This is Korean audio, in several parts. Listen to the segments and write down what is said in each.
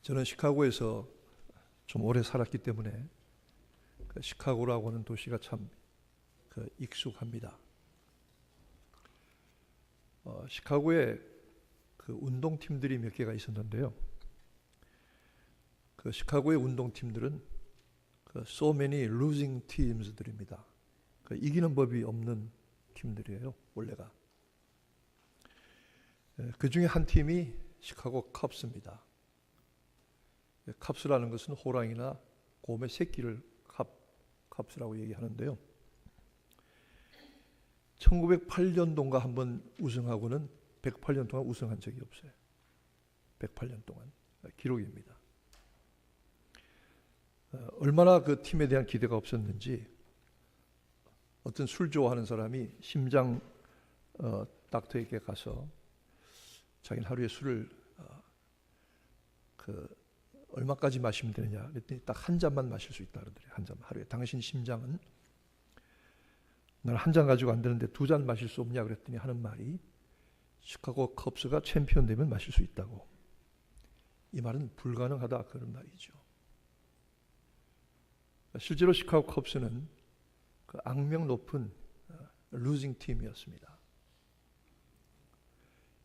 저는 시카고에서 좀 오래 살았기 때문에 시카고라고 하는 도시가 참 익숙합니다. 시카고에 운동팀들이 몇 개가 있었는데요. 시카고의 운동팀들은 so many losing teams들입니다. 이기는 법이 없는 팀들이에요, 원래가. 그 중에 한 팀이 시카고 컵스입니다. 컵스라는 것은 호랑이나 곰의 새끼를 컵스라고 얘기하는데요. 1908년도인가 한번 우승하고는 108년 동안 우승한 적이 없어요. 108년 동안 기록입니다. 얼마나 그 팀에 대한 기대가 없었는지 어떤 술 좋아하는 사람이 심장 닥터에게 가서 자기는 하루에 술을 얼마까지 마시면 되느냐 그랬더니 딱 한 잔만 마실 수 있다 그러더래요. 한 잔 하루에. 당신 심장은 난 한 잔 가지고 안 되는데 2잔 마실 수 없냐 그랬더니 하는 말이 시카고 컵스가 챔피언 되면 마실 수 있다고. 이 말은 불가능하다 그런 말이죠. 실제로 시카고 컵스는 악명 높은 루징 팀이었습니다.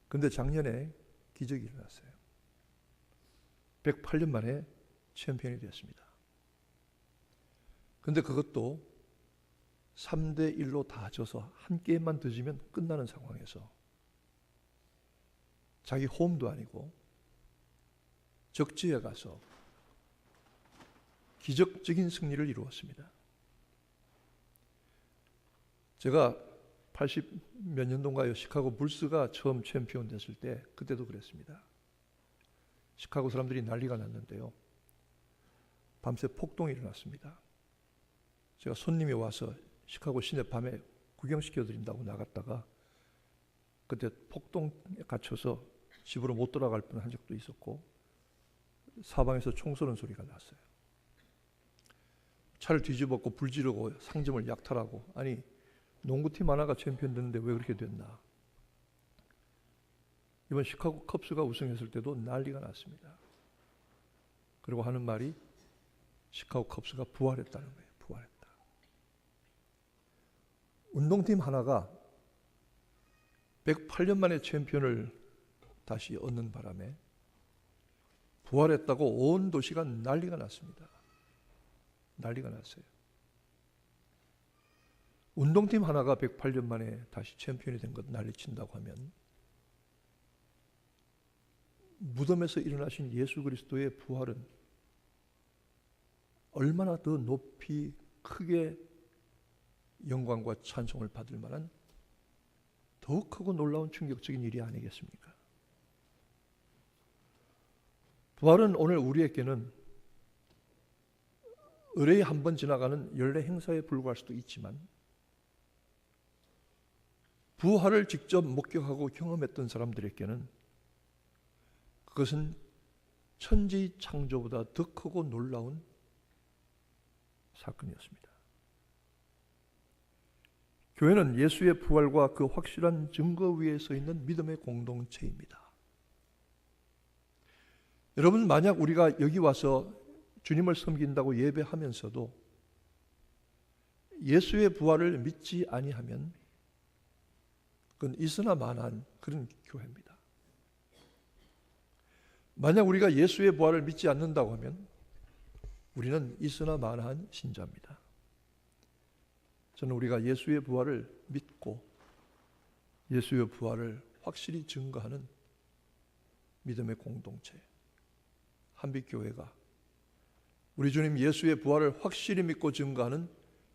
그런데 작년에 기적이 일어났어요. 108년 만에 챔피언이 됐습니다. 그런데 그것도 3대1로 다 져서 한 게임만 더 지면 끝나는 상황에서 자기 홈도 아니고 적지에 가서 기적적인 승리를 이루었습니다. 제가 80 몇 년도인가요? 시카고 불스가 처음 챔피언 됐을 때 그때도 그랬습니다. 시카고 사람들이 난리가 났는데요. 밤새 폭동이 일어났습니다. 제가 손님이 와서 시카고 시내 밤에 구경시켜드린다고 나갔다가 그때 폭동에 갇혀서 집으로 못 돌아갈 뻔한 적도 있었고 사방에서 총 쏘는 소리가 났어요. 차를 뒤집었고 불 지르고 상점을 약탈하고 아니 농구팀 하나가 챔피언 됐는데 왜 그렇게 됐나. 이번 시카고 컵스가 우승했을 때도 난리가 났습니다. 그리고 하는 말이 시카고 컵스가 부활했다는 거예요. 부활했다. 운동팀 하나가 108년 만에 챔피언을 다시 얻는 바람에 부활했다고 온 도시가 난리가 났습니다. 난리가 났어요. 운동팀 하나가 108년 만에 다시 챔피언이 된 것 난리친다고 하면 무덤에서 일어나신 예수 그리스도의 부활은 얼마나 더 높이 크게 영광과 찬송을 받을 만한 더욱 크고 놀라운 충격적인 일이 아니겠습니까? 부활은 오늘 우리에게는 의뢰에 한 번 지나가는 연례 행사에 불과할 수도 있지만 부활을 직접 목격하고 경험했던 사람들에게는 그것은 천지 창조보다 더 크고 놀라운 사건이었습니다. 교회는 예수의 부활과 그 확실한 증거 위에 서 있는 믿음의 공동체입니다. 여러분, 만약 우리가 여기 와서 주님을 섬긴다고 예배하면서도 예수의 부활을 믿지 아니하면 그건 있으나 마나한 그런 교회입니다. 만약 우리가 예수의 부활을 믿지 않는다고 하면 우리는 있으나 마나한 신자입니다. 저는 우리가 예수의 부활을 믿고 예수의 부활을 확실히 증거하는 믿음의 공동체 한빛교회가 우리 주님 예수의 부활을 확실히 믿고 증거하는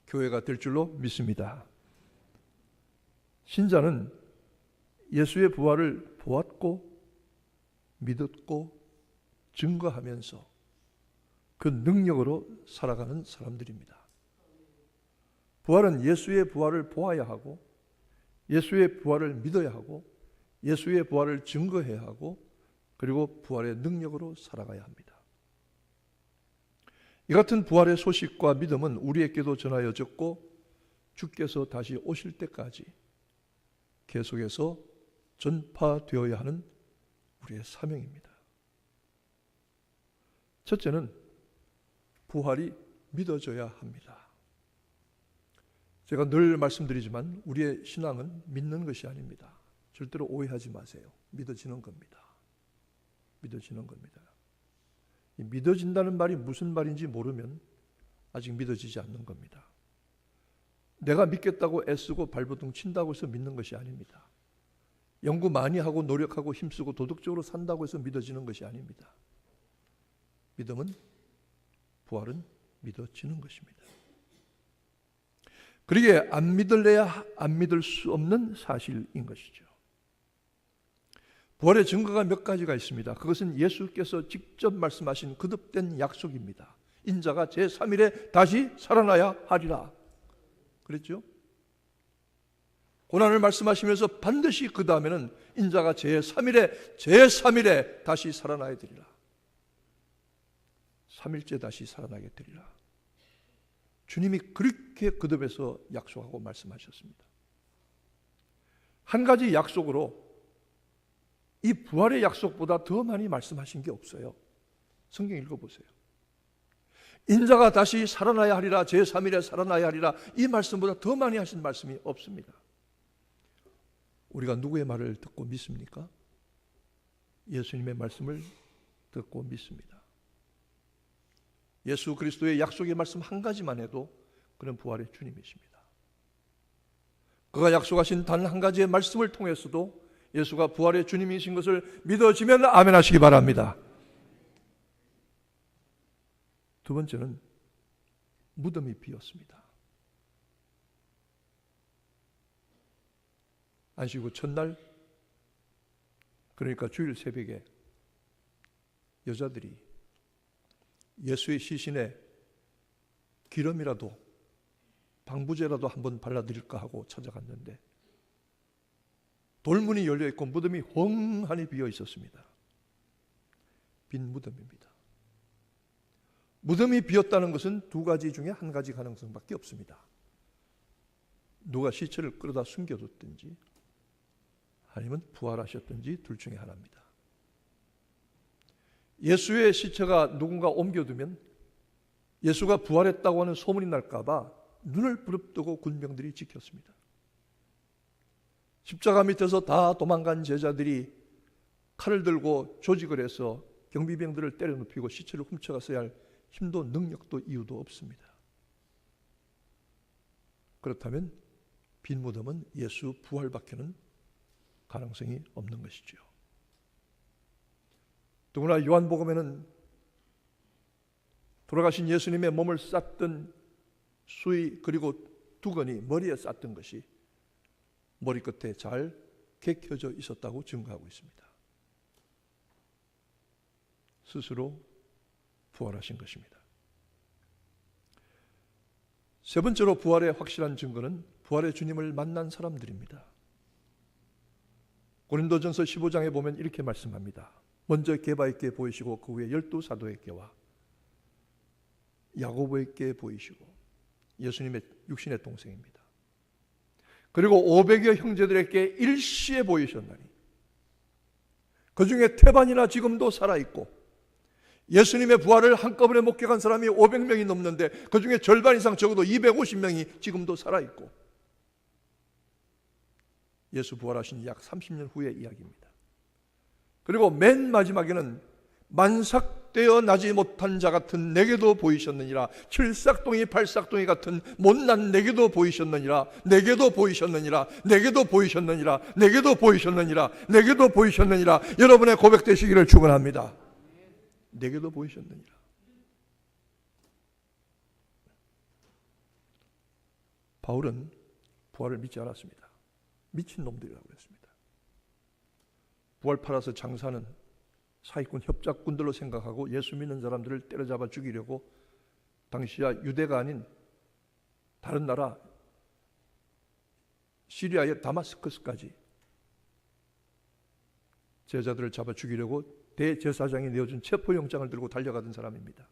교회가 될 줄로 믿습니다. 신자는 예수의 부활을 보았고 믿었고 증거하면서 그 능력으로 살아가는 사람들입니다. 부활은 예수의 부활을 보아야 하고 예수의 부활을 믿어야 하고 예수의 부활을 증거해야 하고 그리고 부활의 능력으로 살아가야 합니다. 이 같은 부활의 소식과 믿음은 우리에게도 전하여졌고 주께서 다시 오실 때까지 계속해서 전파되어야 하는 우리의 사명입니다. 첫째는 부활이 믿어져야 합니다. 제가 늘 말씀드리지만 우리의 신앙은 믿는 것이 아닙니다. 절대로 오해하지 마세요. 믿어지는 겁니다. 믿어지는 겁니다. 이 믿어진다는 말이 무슨 말인지 모르면 아직 믿어지지 않는 겁니다. 내가 믿겠다고 애쓰고 발버둥 친다고 해서 믿는 것이 아닙니다. 연구 많이 하고 노력하고 힘쓰고 도덕적으로 산다고 해서 믿어지는 것이 아닙니다. 믿음은, 부활은 믿어지는 것입니다. 그러기에 안 믿을래야 안 믿을 수 없는 사실인 것이죠. 부활의 증거가 몇 가지가 있습니다. 그것은 예수께서 직접 말씀하신 거듭된 약속입니다. 인자가 제3일에 다시 살아나야 하리라 그랬죠. 고난을 말씀하시면서 반드시 그 다음에는 인자가 제3일에 다시 살아나야 되리라. 3일째 다시 살아나게 되리라. 주님이 그렇게 거듭해서 약속하고 말씀하셨습니다. 한 가지 약속으로 이 부활의 약속보다 더 많이 말씀하신 게 없어요. 성경 읽어보세요. 인자가 다시 살아나야 하리라, 제3일에 살아나야 하리라, 이 말씀보다 더 많이 하신 말씀이 없습니다. 우리가 누구의 말을 듣고 믿습니까? 예수님의 말씀을 듣고 믿습니다. 예수 그리스도의 약속의 말씀 한 가지만 해도 그는 부활의 주님이십니다. 그가 약속하신 단 한 가지의 말씀을 통해서도 예수가 부활의 주님이신 것을 믿어지면 아멘 하시기 바랍니다. 두 번째는 무덤이 비었습니다. 안식 후 첫날, 그러니까 주일 새벽에 여자들이 예수의 시신에 기름이라도 방부제라도 한번 발라드릴까 하고 찾아갔는데 돌문이 열려있고 무덤이 헝하니 비어 있었습니다. 빈 무덤입니다. 무덤이 비었다는 것은 두 가지 중에 한 가지 가능성밖에 없습니다. 누가 시체를 끌어다 숨겨뒀든지 아니면 부활하셨든지 둘 중에 하나입니다. 예수의 시체가 누군가 옮겨두면 예수가 부활했다고 하는 소문이 날까 봐 눈을 부릅뜨고 군병들이 지켰습니다. 십자가 밑에서 다 도망간 제자들이 칼을 들고 조직을 해서 경비병들을 때려 눕히고 시체를 훔쳐갔어야 할 힘도 능력도 이유도 없습니다. 그렇다면 빈 무덤은 예수 부활밖에는 가능성이 없는 것이죠. 더구나 요한복음에는 돌아가신 예수님의 몸을 쌌던 수의 그리고 두건이 머리에 쌌던 것이 머리끝에 잘 개켜져 있었다고 증거하고 있습니다. 스스로 부활하신 것입니다. 세 번째로 부활의 확실한 증거는 부활의 주님을 만난 사람들입니다. 고린도전서 15장에 보면 이렇게 말씀합니다. 먼저 게바에게 보이시고 그 후에 12사도에게와 야고보에게 보이시고, 예수님의 육신의 동생입니다. 그리고 500여 형제들에게 일시에 보이셨나니 그 중에 태반이나 지금도 살아있고, 예수님의 부활을 한꺼번에 목격한 사람이 500명이 넘는데 그 중에 절반 이상 적어도 250명이 지금도 살아있고, 예수 부활하신 약 30년 후의 이야기입니다. 그리고 맨 마지막에는 만삭되어 나지 못한 자 같은 내게도 보이셨느니라. 칠삭동이 팔삭동이 같은 못난 내게도 보이셨느니라. 내게도 보이셨느니라. 내게도 보이셨느니라. 내게도 보이셨느니라. 내게도 보이셨느니라. 여러분의 고백되시기를 축원합니다. 내게도 보이셨느니라. 바울은 부활을 믿지 않았습니다. 미친놈들이라고 했습니다. 부활 팔아서 장사는 사기꾼 협작꾼들로 생각하고 예수 믿는 사람들을 때려잡아 죽이려고 당시야 유대가 아닌 다른 나라 시리아의 다마스커스까지 제자들을 잡아 죽이려고 대제사장이 내어준 체포영장을 들고 달려가던 사람입니다.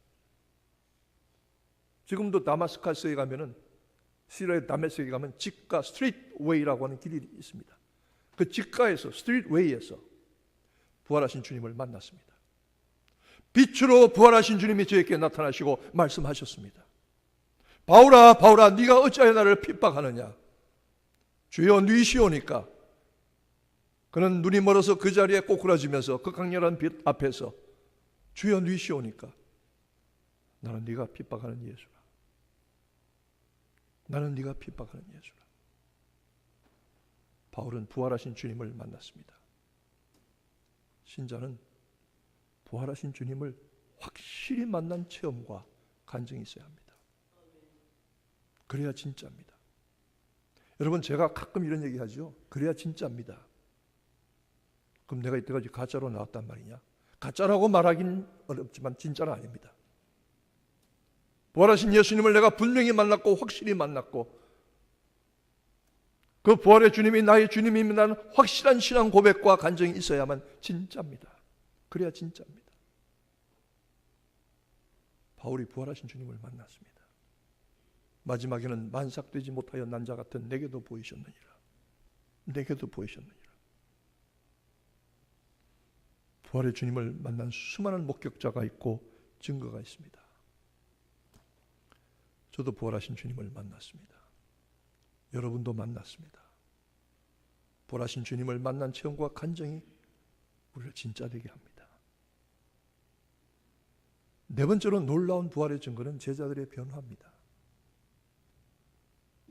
지금도 다마스커스에 가면은, 시리아의 다메섹에 가면 직가 스트리트 웨이라고 하는 길이 있습니다. 그 직가에서, 스트리트 웨이에서 부활하신 주님을 만났습니다. 빛으로 부활하신 주님이 저에게 나타나시고 말씀하셨습니다. 바울아 바울아 네가 어찌하여 나를 핍박하느냐. 주여 누이시오니까. 그는 눈이 멀어서 그 자리에 꼬꾸라지면서 그 강렬한 빛 앞에서 주여 누이시오니까. 나는 네가 핍박하는 예수라. 나는 네가 핍박하는 예수라. 바울은 부활하신 주님을 만났습니다. 신자는 부활하신 주님을 확실히 만난 체험과 간증이 있어야 합니다. 그래야 진짜입니다. 여러분, 제가 가끔 이런 얘기 하죠. 그래야 진짜입니다. 그럼 내가 이때까지 가짜로 나왔단 말이냐? 가짜라고 말하긴 어렵지만 진짜는 아닙니다. 부활하신 예수님을 내가 분명히 만났고 확실히 만났고 그 부활의 주님이 나의 주님입니다는 확실한 신앙 고백과 간증이 있어야만 진짜입니다. 그래야 진짜입니다. 바울이 부활하신 주님을 만났습니다. 마지막에는 만삭되지 못하여 난 자 같은 내게도 보이셨느니라. 내게도 보이셨느니라. 부활의 주님을 만난 수많은 목격자가 있고 증거가 있습니다. 저도 부활하신 주님을 만났습니다. 여러분도 만났습니다. 부활하신 주님을 만난 체험과 간증이 우리를 진짜 되게 합니다. 네 번째로 놀라운 부활의 증거는 제자들의 변화입니다.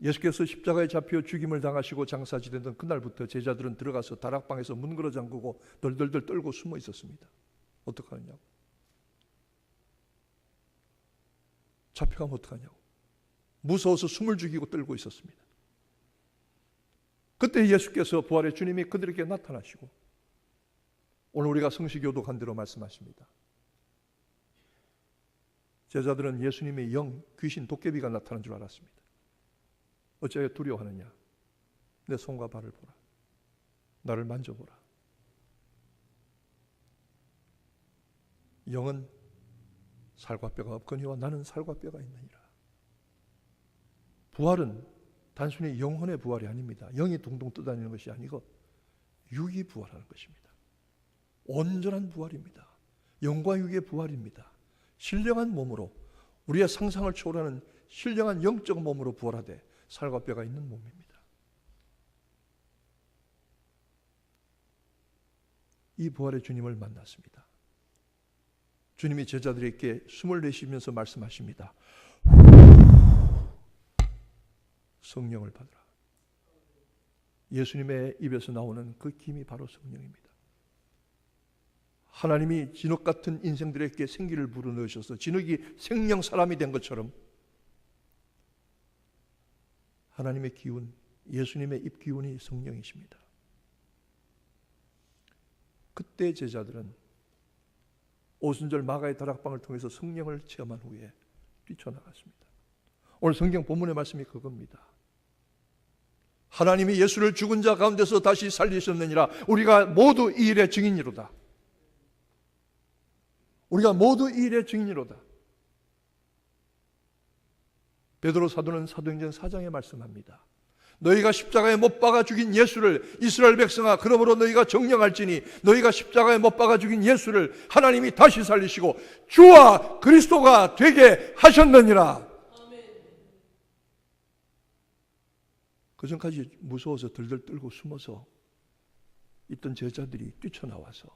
예수께서 십자가에 잡혀 죽임을 당하시고 장사지되던 그날부터 제자들은 들어가서 다락방에서 문 걸어 잠그고 덜덜덜 떨고 숨어 있었습니다. 어떡하느냐고. 잡혀가면 어떡하냐고. 무서워서 숨을 죽이고 떨고 있었습니다. 그때 예수께서 부활의 주님이 그들에게 나타나시고 오늘 우리가 성시교독한 대로 말씀하십니다. 제자들은 예수님의 영, 귀신, 도깨비가 나타난 줄 알았습니다. 어찌하여 두려워하느냐. 내 손과 발을 보라. 나를 만져보라. 영은 살과 뼈가 없거니와 나는 살과 뼈가 있느니라. 부활은 단순히 영혼의 부활이 아닙니다. 영이 둥둥 떠다니는 것이 아니고 육이 부활하는 것입니다. 온전한 부활입니다. 영과 육의 부활입니다. 신령한 몸으로 우리의 상상을 초월하는 신령한 영적 몸으로 부활하되 살과 뼈가 있는 몸입니다. 이 부활의 주님을 만났습니다. 주님이 제자들에게 숨을 내쉬면서 말씀하십니다. 성령을 받으라. 예수님의 입에서 나오는 그 김이 바로 성령입니다. 하나님이 진흙 같은 인생들에게 생기를 불어넣으셔서 진흙이 생명 사람이 된 것처럼 하나님의 기운, 예수님의 입 기운이 성령이십니다. 그때 제자들은 오순절 마가의 다락방을 통해서 성령을 체험한 후에 뛰쳐나갔습니다. 오늘 성경 본문의 말씀이 그겁니다. 하나님이 예수를 죽은 자 가운데서 다시 살리셨느니라. 우리가 모두 이 일의 증인이로다. 우리가 모두 이 일의 증인이로다. 베드로 사도는 사도행전 4장에 말씀합니다. 너희가 십자가에 못 박아 죽인 예수를 이스라엘 백성아 그러므로 너희가 정령할지니 너희가 십자가에 못 박아 죽인 예수를 하나님이 다시 살리시고 주와 그리스도가 되게 하셨느니라. 그전까지 무서워서 들들 떨고 숨어서 있던 제자들이 뛰쳐나와서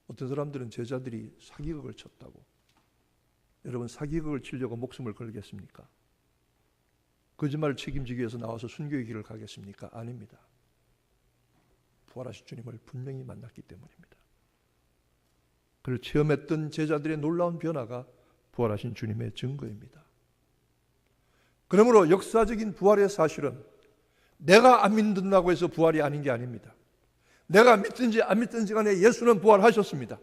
어떤 사람들은 제자들이 사기극을 쳤다고. 여러분, 사기극을 치려고 목숨을 걸겠습니까? 거짓말을 책임지기 위해서 나와서 순교의 길을 가겠습니까? 아닙니다. 부활하신 주님을 분명히 만났기 때문입니다. 그를 체험했던 제자들의 놀라운 변화가 부활하신 주님의 증거입니다. 그러므로 역사적인 부활의 사실은 내가 안 믿는다고 해서 부활이 아닌 게 아닙니다. 내가 믿든지 안 믿든지 간에 예수는 부활하셨습니다.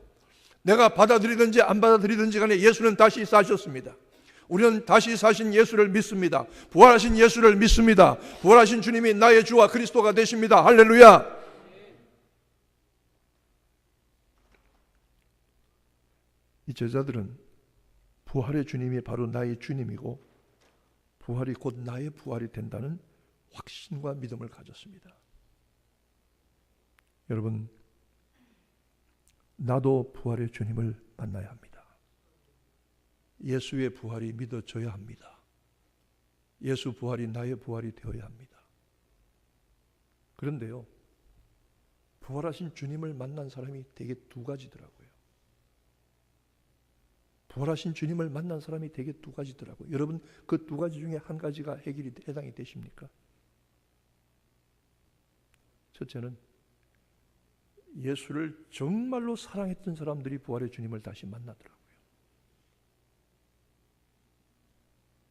내가 받아들이든지 안 받아들이든지 간에 예수는 다시 사셨습니다. 우리는 다시 사신 예수를 믿습니다. 부활하신 예수를 믿습니다. 부활하신 주님이 나의 주와 그리스도가 되십니다. 할렐루야. 이 제자들은 부활의 주님이 바로 나의 주님이고 부활이 곧 나의 부활이 된다는 확신과 믿음을 가졌습니다. 여러분, 나도 부활의 주님을 만나야 합니다. 예수의 부활이 믿어져야 합니다. 예수 부활이 나의 부활이 되어야 합니다. 그런데요, 부활하신 주님을 만난 사람이 대개 두 가지더라고요. 부활하신 주님을 만난 사람이 대개 두 가지더라고요. 여러분, 그 두 가지 중에 한 가지가 해당이 되십니까? 첫째는 예수를 정말로 사랑했던 사람들이 부활의 주님을 다시 만나더라고요.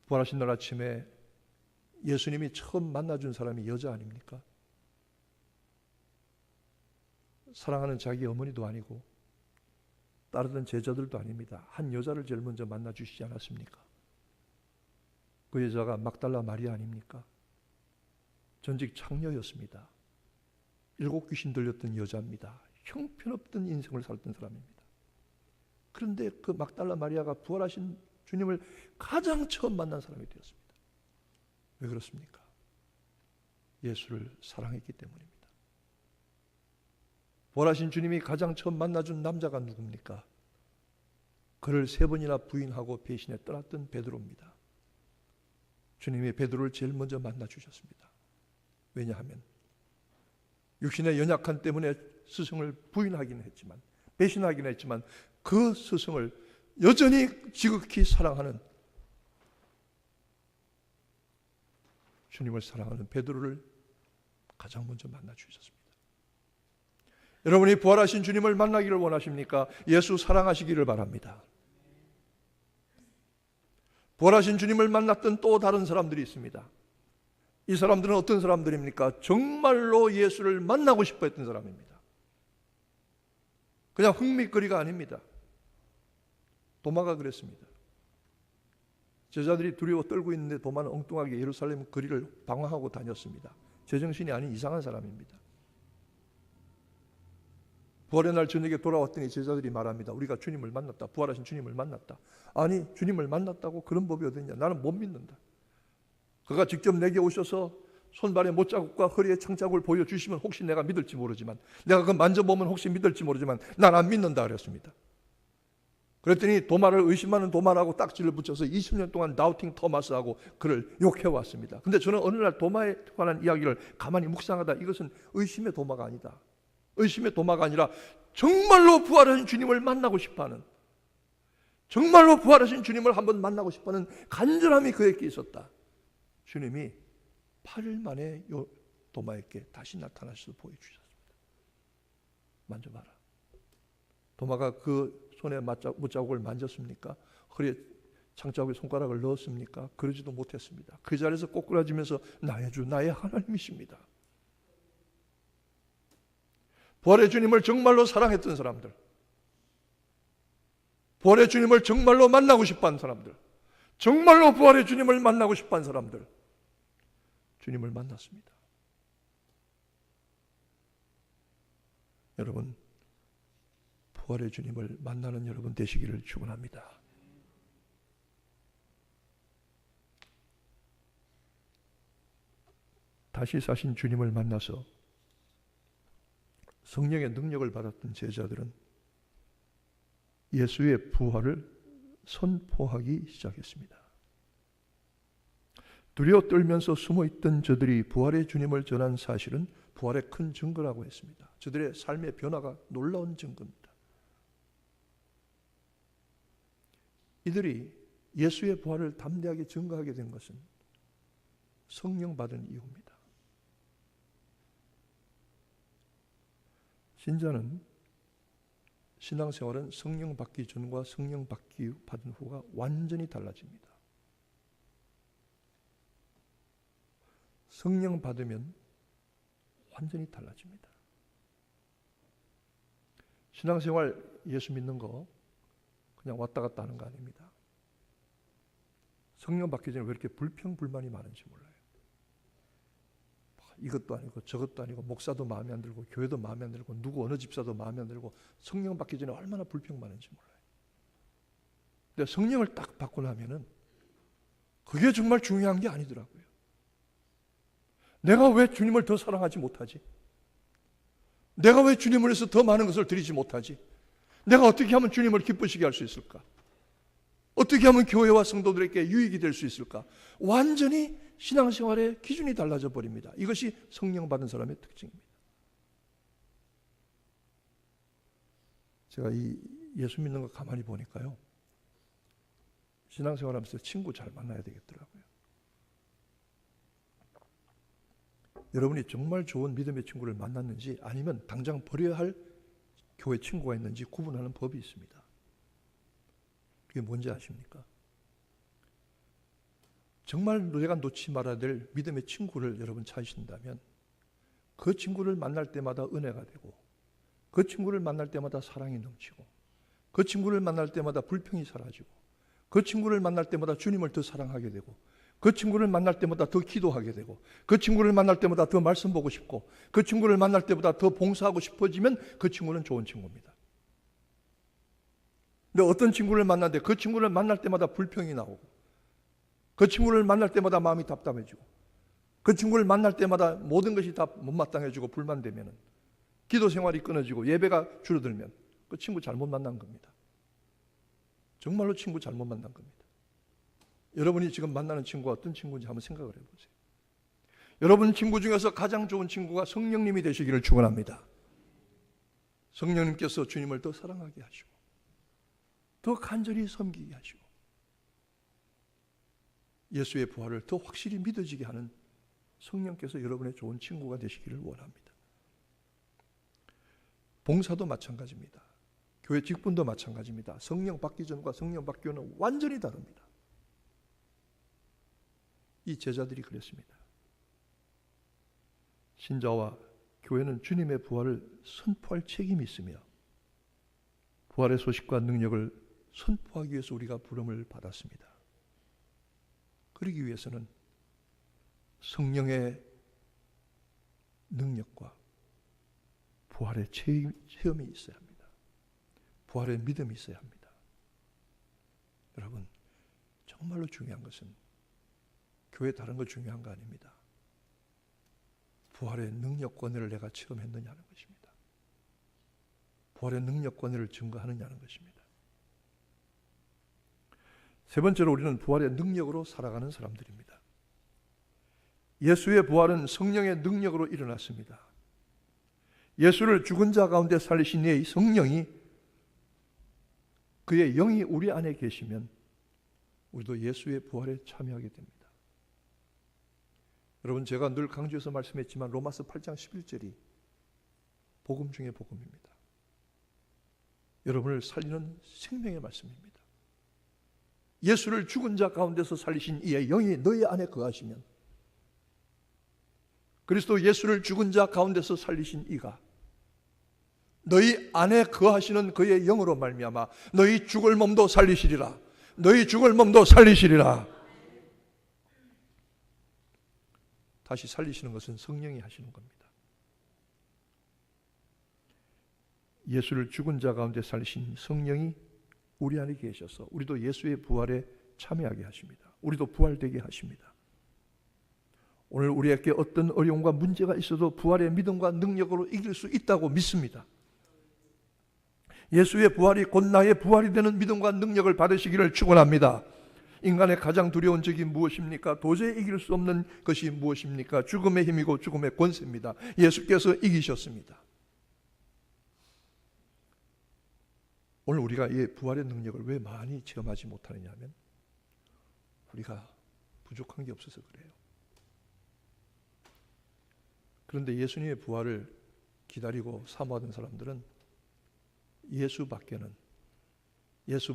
부활하신 날 아침에 예수님이 처음 만나준 사람이 여자 아닙니까? 사랑하는 자기 어머니도 아니고 따르던 제자들도 아닙니다. 한 여자를 제일 먼저 만나주시지 않았습니까? 그 여자가 막달라 마리아 아닙니까? 전직 창녀였습니다. 7 귀신 들렸던 여자입니다. 형편없던 인생을 살던 사람입니다. 그런데 그 막달라 마리아가 부활하신 주님을 가장 처음 만난 사람이 되었습니다. 왜 그렇습니까? 예수를 사랑했기 때문입니다. 부활하신 주님이 가장 처음 만나준 남자가 누굽니까? 그를 3번이나 부인하고 배신해 떠났던 베드로입니다. 주님이 베드로를 제일 먼저 만나주셨습니다. 왜냐하면 육신의 연약한 때문에 스승을 부인하기는 했지만, 배신하기는 했지만 그 스승을 여전히 지극히 사랑하는, 주님을 사랑하는 베드로를 가장 먼저 만나주셨습니다. 여러분이 부활하신 주님을 만나기를 원하십니까? 예수 사랑하시기를 바랍니다. 부활하신 주님을 만났던 또 다른 사람들이 있습니다. 이 사람들은 어떤 사람들입니까? 정말로 예수를 만나고 싶어 했던 사람입니다. 그냥 흥미거리가 아닙니다. 도마가 그랬습니다. 제자들이 두려워 떨고 있는데 도마는 엉뚱하게 예루살렘 거리를 방황하고 다녔습니다. 제정신이 아닌 이상한 사람입니다. 부활의 날 저녁에 돌아왔더니 제자들이 말합니다. 우리가 주님을 만났다. 부활하신 주님을 만났다. 아니, 주님을 만났다고? 그런 법이 어딨냐? 나는 못 믿는다. 그가 직접 내게 오셔서 손발에 못자국과 허리에 창자국을 보여주시면 혹시 내가 믿을지 모르지만, 내가 그거 만져보면 혹시 믿을지 모르지만 난 안 믿는다 그랬습니다. 그랬더니 도마를 의심하는 도마라고 딱지를 붙여서 20년 동안 다우팅 토마스하고 그를 욕해왔습니다. 근데 저는 어느 날 도마에 관한 이야기를 가만히 묵상하다, 이것은 의심의 도마가 아니다. 의심의 도마가 아니라 정말로 부활하신 주님을 만나고 싶어하는, 정말로 부활하신 주님을 한번 만나고 싶어하는 간절함이 그에게 있었다. 주님이 8일 만에 요 도마에게 다시 나타나셔서 보여주셨습니다. 만져봐라. 도마가 그 손에 못자국을 만졌습니까? 허리에 창자국에 손가락을 넣었습니까? 그러지도 못했습니다. 그 자리에서 꼬꾸라지면서 나의 주, 나의 하나님이십니다. 부활의 주님을 정말로 사랑했던 사람들, 부활의 주님을 정말로 만나고 싶어하는 사람들, 정말로 부활의 주님을 만나고 싶어하는 사람들, 주님을 만났습니다. 여러분, 부활의 주님을 만나는 여러분 되시기를 축원합니다. 다시 사신 주님을 만나서 성령의 능력을 받았던 제자들은 예수의 부활을 선포하기 시작했습니다. 두려워 떨면서 숨어있던 저들이 부활의 주님을 전한 사실은 부활의 큰 증거라고 했습니다. 저들의 삶의 변화가 놀라운 증거입니다. 이들이 예수의 부활을 담대하게 증거하게 된 것은 성령 받은 이유입니다. 신자는, 신앙생활은 성령 받기 전과 성령 받은 후가 완전히 달라집니다. 성령 받으면 완전히 달라집니다. 신앙생활, 예수 믿는 거 그냥 왔다 갔다 하는 거 아닙니다. 성령 받기 전에 왜 이렇게 불평불만이 많은지 몰라요. 이것도 아니고 저것도 아니고 목사도 마음에 안 들고 교회도 마음에 안 들고 누구 어느 집사도 마음에 안 들고 성령 받기 전에 얼마나 불평 많은지 몰라요. 근데 성령을 딱 받고 나면은 그게 정말 중요한 게 아니더라고요. 내가 왜 주님을 더 사랑하지 못하지? 내가 왜 주님을 위해서 더 많은 것을 드리지 못하지? 내가 어떻게 하면 주님을 기쁘시게 할 수 있을까? 어떻게 하면 교회와 성도들에게 유익이 될 수 있을까? 완전히 신앙생활의 기준이 달라져 버립니다. 이것이 성령 받은 사람의 특징입니다. 제가 이 예수 믿는 거 가만히 보니까요, 신앙생활하면서 친구 잘 만나야 되겠더라고요. 여러분이 정말 좋은 믿음의 친구를 만났는지 아니면 당장 버려야 할 교회 친구가 있는지 구분하는 법이 있습니다. 그게 뭔지 아십니까? 정말 내가 놓지 말아야 될 믿음의 친구를 여러분 찾으신다면 그 친구를 만날 때마다 은혜가 되고, 그 친구를 만날 때마다 사랑이 넘치고, 그 친구를 만날 때마다 불평이 사라지고, 그 친구를 만날 때마다 주님을 더 사랑하게 되고, 그 친구를 만날 때마다 더 기도하게 되고, 그 친구를 만날 때마다 더 말씀 보고 싶고, 그 친구를 만날 때마다 더 봉사하고 싶어지면 그 친구는 좋은 친구입니다. 근데 어떤 친구를 만났는데 그 친구를 만날 때마다 불평이 나오고, 그 친구를 만날 때마다 마음이 답답해지고, 그 친구를 만날 때마다 모든 것이 다 못마땅해지고 불만되면, 기도 생활이 끊어지고 예배가 줄어들면 그 친구 잘못 만난 겁니다. 정말로 친구 잘못 만난 겁니다. 여러분이 지금 만나는 친구가 어떤 친구인지 한번 생각을 해보세요. 여러분 친구 중에서 가장 좋은 친구가 성령님이 되시기를 축원합니다. 성령님께서 주님을 더 사랑하게 하시고, 더 간절히 섬기게 하시고, 예수의 부활을 더 확실히 믿어지게 하는 성령께서 여러분의 좋은 친구가 되시기를 원합니다. 봉사도 마찬가지입니다. 교회 직분도 마찬가지입니다. 성령 받기 전과 성령 받기 후는 완전히 다릅니다. 이 제자들이 그랬습니다. 신자와 교회는 주님의 부활을 선포할 책임이 있으며 부활의 소식과 능력을 선포하기 위해서 우리가 부름을 받았습니다. 그러기 위해서는 성령의 능력과 부활의 체험이 있어야 합니다. 부활의 믿음이 있어야 합니다. 여러분, 정말로 중요한 것은 교회 다른 거 중요한 거 아닙니다. 부활의 능력과 은혜를 내가 체험했느냐는 것입니다. 부활의 능력과 은혜를 증거하느냐는 것입니다. 세 번째로 우리는 부활의 능력으로 살아가는 사람들입니다. 예수의 부활은 성령의 능력으로 일어났습니다. 예수를 죽은 자 가운데 살리신 이의 성령이, 그의 영이 우리 안에 계시면 우리도 예수의 부활에 참여하게 됩니다. 여러분, 제가 늘 강조해서 말씀했지만 로마서 8장 11절이 복음 중의 복음입니다. 여러분을 살리는 생명의 말씀입니다. 예수를 죽은 자 가운데서 살리신 이의 영이 너희 안에 거하시면, 그리스도 예수를 죽은 자 가운데서 살리신 이가 너희 안에 거하시는 그의 영으로 말미암아 너희 죽을 몸도 살리시리라. 너희 죽을 몸도 살리시리라. 다시 살리시는 것은 성령이 하시는 겁니다. 예수를 죽은 자 가운데 살리신 성령이 우리 안에 계셔서 우리도 예수의 부활에 참여하게 하십니다. 우리도 부활되게 하십니다. 오늘 우리에게 어떤 어려움과 문제가 있어도 부활의 믿음과 능력으로 이길 수 있다고 믿습니다. 예수의 부활이 곧 나의 부활이 되는 믿음과 능력을 받으시기를 축원합니다. 인간의 가장 두려운 적이 무엇입니까? 도저히 이길 수 없는 것이 무엇입니까? 죽음의 힘이고 죽음의 권세입니다. 예수께서 이기셨습니다. 오늘 우리가 이 부활의 능력을 왜 많이 체험하지 못하느냐 하면 우리가 부족한 게 없어서 그래요. 그런데 예수님의 부활을 기다리고 사모하던 사람들은 예수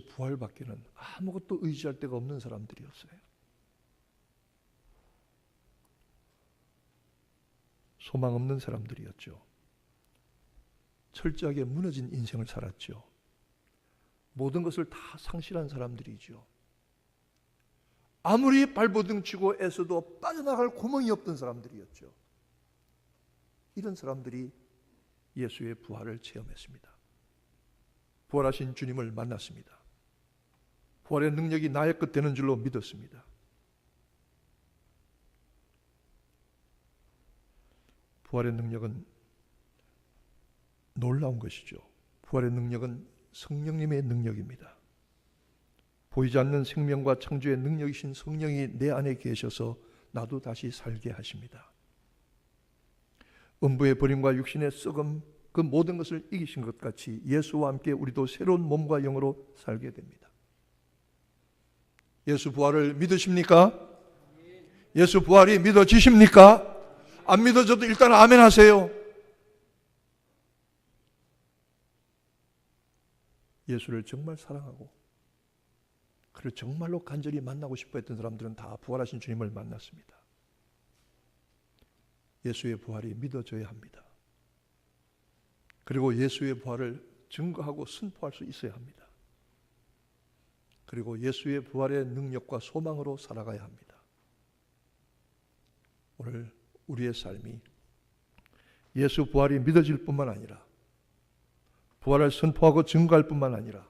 부활밖에는 아무것도 의지할 데가 없는 사람들이었어요. 소망 없는 사람들이었죠. 철저하게 무너진 인생을 살았죠. 모든 것을 다 상실한 사람들이죠. 아무리 발버둥치고 애써도 빠져나갈 구멍이 없던 사람들이었죠. 이런 사람들이 예수의 부활을 체험했습니다. 부활하신 주님을 만났습니다. 부활의 능력이 나의 것 되는 줄로 믿었습니다. 부활의 능력은 놀라운 것이죠. 부활의 능력은 성령님의 능력입니다. 보이지 않는 생명과 창조의 능력이신 성령이 내 안에 계셔서 나도 다시 살게 하십니다. 음부의 버림과 육신의 썩음, 그 모든 것을 이기신 것 같이 예수와 함께 우리도 새로운 몸과 영으로 살게 됩니다. 예수 부활을 믿으십니까? 예수 부활이 믿어지십니까? 안 믿어져도 일단 아멘 하세요. 예수를 정말 사랑하고 그를 정말로 간절히 만나고 싶어 했던 사람들은 다 부활하신 주님을 만났습니다. 예수의 부활이 믿어져야 합니다. 그리고 예수의 부활을 증거하고 선포할 수 있어야 합니다. 그리고 예수의 부활의 능력과 소망으로 살아가야 합니다. 오늘 우리의 삶이 예수 부활이 믿어질 뿐만 아니라 부활을 선포하고 증거할 뿐만 아니라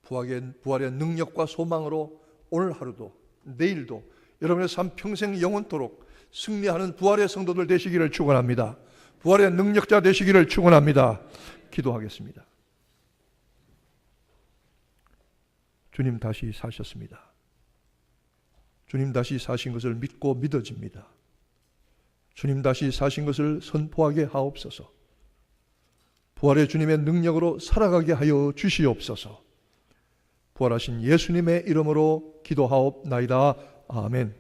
부활의 능력과 소망으로 오늘 하루도 내일도 여러분의 삶 평생 영원토록 승리하는 부활의 성도들 되시기를 축원합니다. 부활의 능력자 되시기를 축원합니다. 기도하겠습니다. 주님 다시 사셨습니다. 주님 다시 사신 것을 믿고 믿어집니다. 주님 다시 사신 것을 선포하게 하옵소서. 부활의 주님의 능력으로 살아가게 하여 주시옵소서. 부활하신 예수님의 이름으로 기도하옵나이다. 아멘.